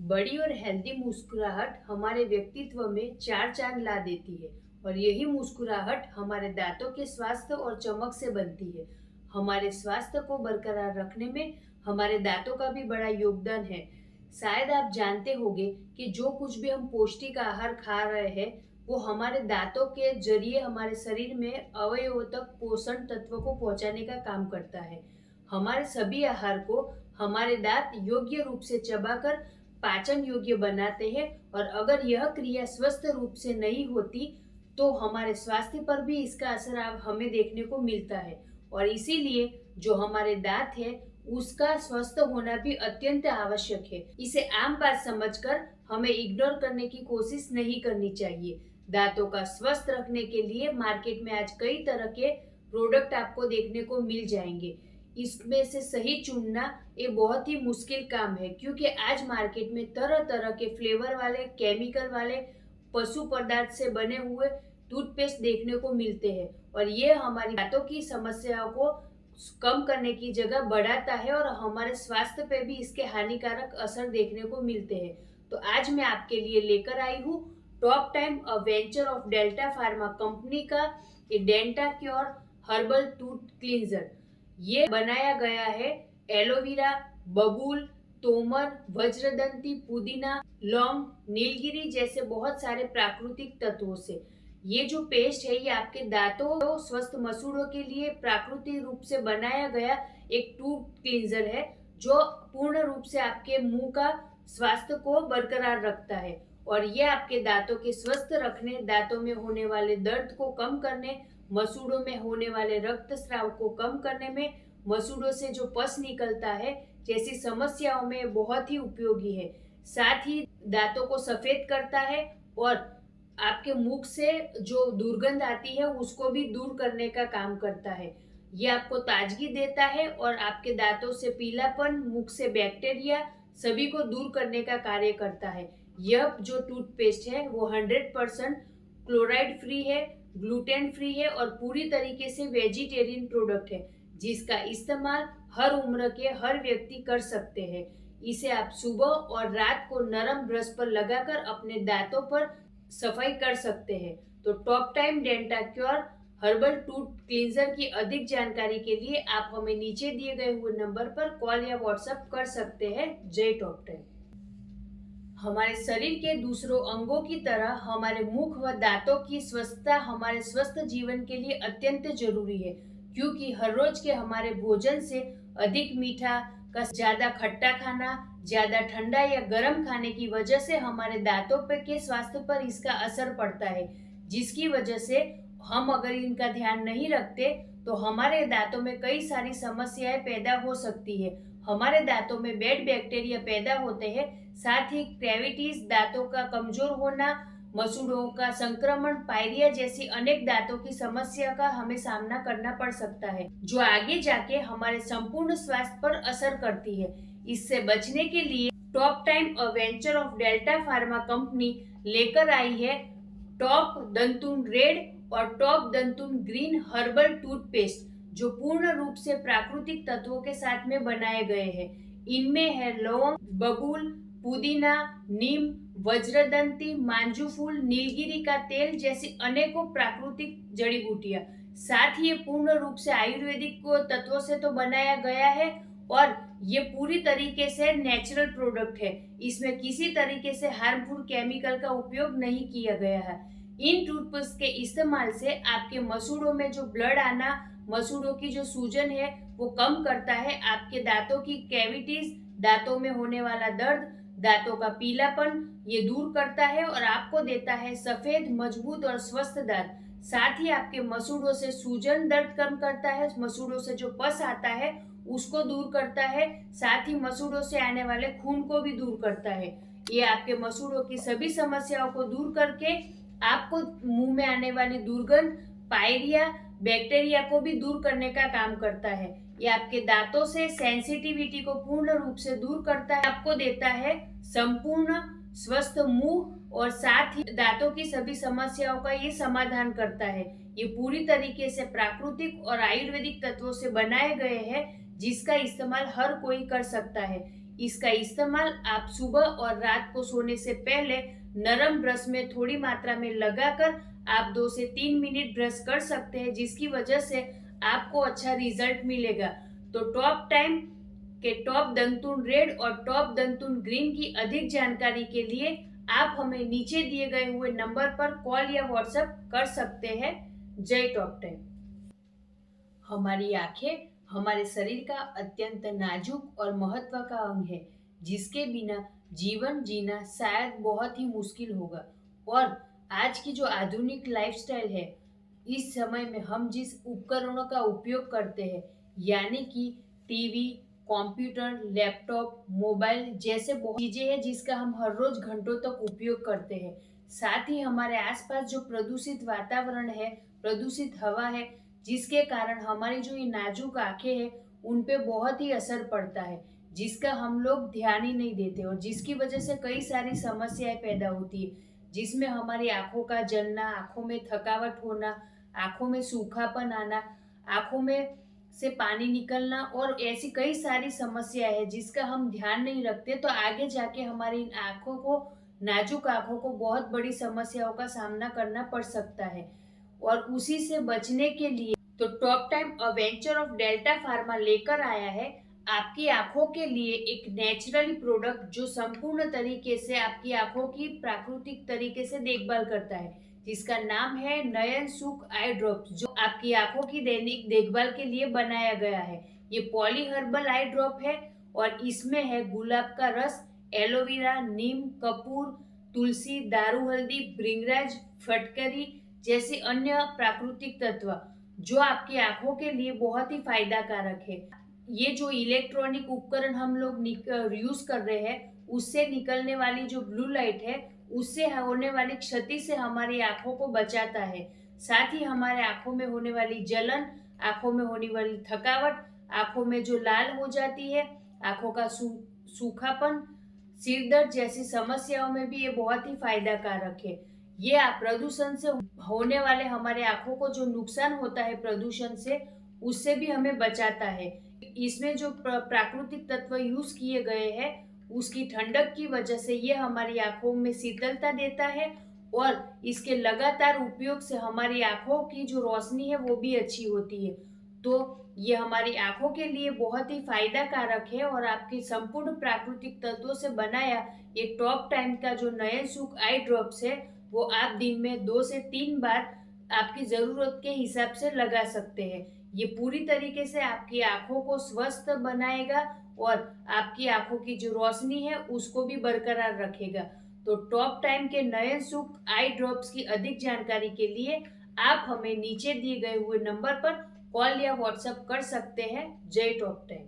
बड़ी और हेल्दी मुस्कुराहट हमारे व्यक्तित्व में चार चांद ला देती है और यही मुस्कुराहट हमारे दांतों के स्वास्थ्य और चमक से बनती है। हमारे स्वास्थ्य को बरकरार रखने में हमारे दांतों का भी बड़ा योगदान है। शायद आप जानते होंगे कि जो कुछ भी हम पौष्टिक आहार खा रहे हैं वो हमारे दांतों के जरिए हमारे शरीर में अवयवों तक पोषण तत्व को पहुंचाने का काम करता है। हमारे सभी आहार को हमारे दांत योग्य रूप से चबाकर पाचन योग्य बनाते हैं और अगर यह क्रिया स्वस्थ रूप से नहीं होती तो हमारे स्वास्थ्य पर भी इसका असर हमें देखने को मिलता है। और इसीलिए जो हमारे दांत है उसका स्वस्थ होना भी अत्यंत आवश्यक है। इसे आम बात समझकर हमें इग्नोर करने की कोशिश नहीं करनी चाहिए। दांतों का स्वस्थ रखने के लिए मार्केट में आज कई तरह के प्रोडक्ट आपको देखने को मिल जाएंगे। इसमें से सही चुनना ये बहुत ही मुश्किल काम है, क्योंकि आज मार्केट में तरह तरह के फ्लेवर वाले, केमिकल वाले, पशु पदार्थ से बने हुए टूथपेस्ट देखने को मिलते हैं और ये हमारी दांतों की समस्याओं को कम करने की जगह बढ़ाता है और हमारे स्वास्थ्य पे भी इसके हानिकारक असर देखने को मिलते हैं। तो आज मैं आपके लिए लेकर आई हूँ top time a venture of delta pharma company का ये Denta cure herbal tooth cleanser. ये बनाया गया है एलोवेरा, बबूल, तोमर, वज्रदंती, पुदीना, लौंग, नीलगिरी जैसे बहुत सारे प्राकृतिक तत्वों से। ये जो पेस्ट है ये आपके दांतों और स्वस्थ मसूड़ों के लिए प्राकृतिक रूप से बनाया गया एक टूथ क्लींजर है, जो पूर्ण रूप से आपके मुंह का स्वास्थ्य को बरकरार रखता है और ये आपके दांतों के स्वस्थ रखने, दांतों में होने वाले दर्द को कम करने, मसूड़ों में होने वाले रक्तस्राव को कम करने में, मसूड़ों से जो पस निकलता है जैसी समस्याओं में बहुत ही उपयोगी है। साथ ही दांतों को सफेद करता है और आपके मुख से जो दुर्गंध आती है उसको भी दूर करने का काम करता है। ये आपको ताजगी देता है और आपके दांतों से पीलापन, मुख से बैक्टीरिया सभी को दूर करने का कार्य करता है। यह जो टूथपेस्ट है वो 100% क्लोराइड फ्री है, ग्लूटेन फ्री है और पूरी तरीके से वेजिटेरियन प्रोडक्ट है, जिसका इस्तेमाल हर उम्र के हर व्यक्ति कर सकते हैं। इसे आप सुबह और रात को नरम ब्रश पर लगाकर अपने दांतों पर सफाई कर सकते हैं। तो top time Denta cure herbal tooth cleanser की अधिक जानकारी के लिए आप हमें नीचे दिए गए हुए नंबर पर कॉल या व्हाट्सएप कर सकते हैं। जय टॉप टाइम। हमारे शरीर के दूसरों अंगों की तरह हमारे मुख व दांतों की स्वस्थता हमारे स्वस्थ जीवन के लिए अत्यंत जरूरी है, क्योंकि हर रोज के हमारे भोजन से अधिक मीठा का, ज्यादा खट्टा खाना, ज्यादा ठंडा या गर्म खाने की वजह से हमारे दांतों पे के स्वास्थ्य पर इसका असर पड़ता है, जिसकी वजह से हम अगर इनका ध्यान नहीं रखते तो हमारे दांतों में कई सारी समस्याएं पैदा हो सकती है। हमारे दांतों में बैड बैक्टीरिया पैदा होते हैं, साथ ही कैविटीज, दांतों का कमजोर होना, मसूड़ों का संक्रमण, पायरिया जैसी अनेक दांतों की समस्या का हमें सामना करना पड़ सकता है, जो आगे जाके हमारे संपूर्ण स्वास्थ्य पर असर करती है। इससे बचने के लिए top time a venture of delta pharma company लेकर आई है टॉप दंतुन रेड और टॉप दंतुन ग्रीन हर्बल टूथपेस्ट, जो पूर्ण रूप से प्राकृतिक तत्वों के साथ में बनाए गए हैं। इनमें है लौंग, बबूल, पुदीना, नीम, वज्रदंती, मांजू फूल, नीलगिरी का तेल जैसी अनेकों प्राकृतिक जड़ी बूटियां। साथ ही ये पूर्ण रूप से आयुर्वेदिक तत्वों से तो बनाया गया है और ये पूरी तरीके से नेचुरल प्रोडक्ट है। इसमें किसी तरीके से हार्मफुल केमिकल का उपयोग नहीं किया गया है। इन टूथपेस्ट के इस्तेमाल से आपके मसूड़ों में जो ब्लड आना, मसूड़ों की जो सूजन है वो कम करता है। आपके दांतों की कैविटीज, दांतों में होने वाला दर्द, दांतों का पीलापन ये दूर करता है और आपको देता है सफेद, मजबूत और स्वस्थ दांत। साथ ही आपके मसूड़ों से सूजन, दर्द कम करता है, मसूड़ों से जो पस आता है उसको दूर करता है, साथ ही मसूड़ों से आने वाले खून को भी दूर करता है। ये आपके मसूड़ों की सभी समस्याओं को दूर करके आपको मुंह में आने वाली दुर्गंध, पायरिया, बैक्टीरिया को भी दूर करने का काम करता है। ये आपके दांतों से सेंसिटिविटी को पूर्ण रूप से दूर करता है, आपको देता है संपूर्ण स्वस्थ मुंह और साथ ही दांतों की सभी समस्याओं का ये समाधान करता है। ये पूरी तरीके से प्राकृतिक और आयुर्वेदिक तत्वों से बनाए गए हैं, जिसका इस्तेमाल हर कोई कर सकता है। इसका इस्तेमाल आप सुबह और रात को सोने से पहले नरम ब्रश में थोड़ी मात्रा में लगाकर आप 2 से 3 मिनट ब्रश कर सकते हैं, जिसकी वजह से आपको अच्छा रिजल्ट मिलेगा। तो टॉप टाइम के टॉप दंतुन रेड और टॉप दंतुन ग्रीन की अधिक जानकारी के लिए आप हमें नीचे दिए गए हुए नंबर पर कॉल या व्हाट्सएप कर सकते हैं। जय टॉप टाइम। हमारी आंखें हमारे शरीर का अत्यंत नाजुक और महत्व का अंग है, जिसके बिना जीवन जीना शायद बहुत ही मुश्किल होगा। और आज की जो आधुनिक लाइफस्टाइल है, इस समय में हम जिस उपकरणों का उपयोग करते हैं, यानी कि टीवी, कंप्यूटर, लैपटॉप, मोबाइल जैसे बहुत चीजें हैं जिसका हम हर रोज घंटों तक उपयोग करते हैं। साथ ही हमारे आसपास जो प्रदूषित वातावरण है, प्रदूषित हवा है, जिसके कारण हमारी जो ये नाजुक आंखें हैं उन पे बहुत ही असर पड़ता है, जिसका हम लोग ध्यान ही नहीं देते और जिसकी वजह से कई सारी समस्याएं पैदा होती है, जिसमें हमारी आंखों का जलना, आंखों में थकावट होना, आंखों में सूखापन आना, आंखों में से पानी निकलना और ऐसी कई सारी समस्याएं हैं जिसका हम ध्यान नहीं रखते, तो आगे जाके हमारी आंखों को, नाजुक आंखों को बहुत बड़ी समस्याओं का सामना करना पड़ सकता है। और उसी से बचने के लिए तो top time venture of delta pharma लेकर आया है आपकी आंखों के लिए एक नेचुरली प्रोडक्ट, जो संपूर्ण तरीके से आपकी आंखों की प्राकृतिक तरीके से देखभाल करता है, जिसका नाम है नयन सुख आई ड्रॉप्स, जो आपकी आंखों की दैनिक देखभाल के लिए बनाया गया है। ये पॉली हर्बल आई ड्रॉप है और इसमें है गुलाब का रस, एलोवेरा, नीम, कपूर, तुलसी, दारू हल्दी, भृंगराज, फटकरी जैसे अन्य प्राकृतिक तत्व, जो आपकी आंखों के लिए बहुत ही फायदा कारक है। ये जो इलेक्ट्रॉनिक उपकरण हम लोग यूज कर रहे हैं, उससे निकलने वाली जो ब्लू लाइट है, उससे होने वाली क्षति से हमारी आंखों को बचाता है। साथ ही हमारे आंखों में होने वाली जलन, आंखों में होने वाली थकावट, आंखों में जो लाल हो जाती है, आंखों का सूखापन, सिर दर्द जैसी समस्याओं में भी ये बहुत ही फायदा कारक है। ये प्रदूषण से होने वाले हमारे आंखों को जो नुकसान होता है प्रदूषण से, उससे भी हमें बचाता है। इसमें जो प्राकृतिक तत्व यूज किए गए हैं, उसकी ठंडक की वजह से ये हमारी आंखों में शीतलता देता है और इसके लगातार उपयोग से हमारी आंखों की जो रोशनी है वो भी अच्छी होती है। तो ये हमारी आंखों के लिए बहुत ही फायदा कारक है और आपकी संपूर्ण प्राकृतिक तत्वों से बनाया ये टॉप टाइम का जो नयन सुख आई ड्रॉप्स है, वो आप दिन में 2 से 3 बार आपकी जरूरत के हिसाब से लगा सकते हैं। ये पूरी तरीके से आपकी आंखों को स्वस्थ बनाएगा और आपकी आंखों की जो रोशनी है उसको भी बरकरार रखेगा। तो टॉप टाइम के नयन सुख आई ड्रॉप्स की अधिक जानकारी के लिए आप हमें नीचे दिए गए हुए नंबर पर कॉल या व्हाट्सएप कर सकते हैं। जय टॉप टाइम।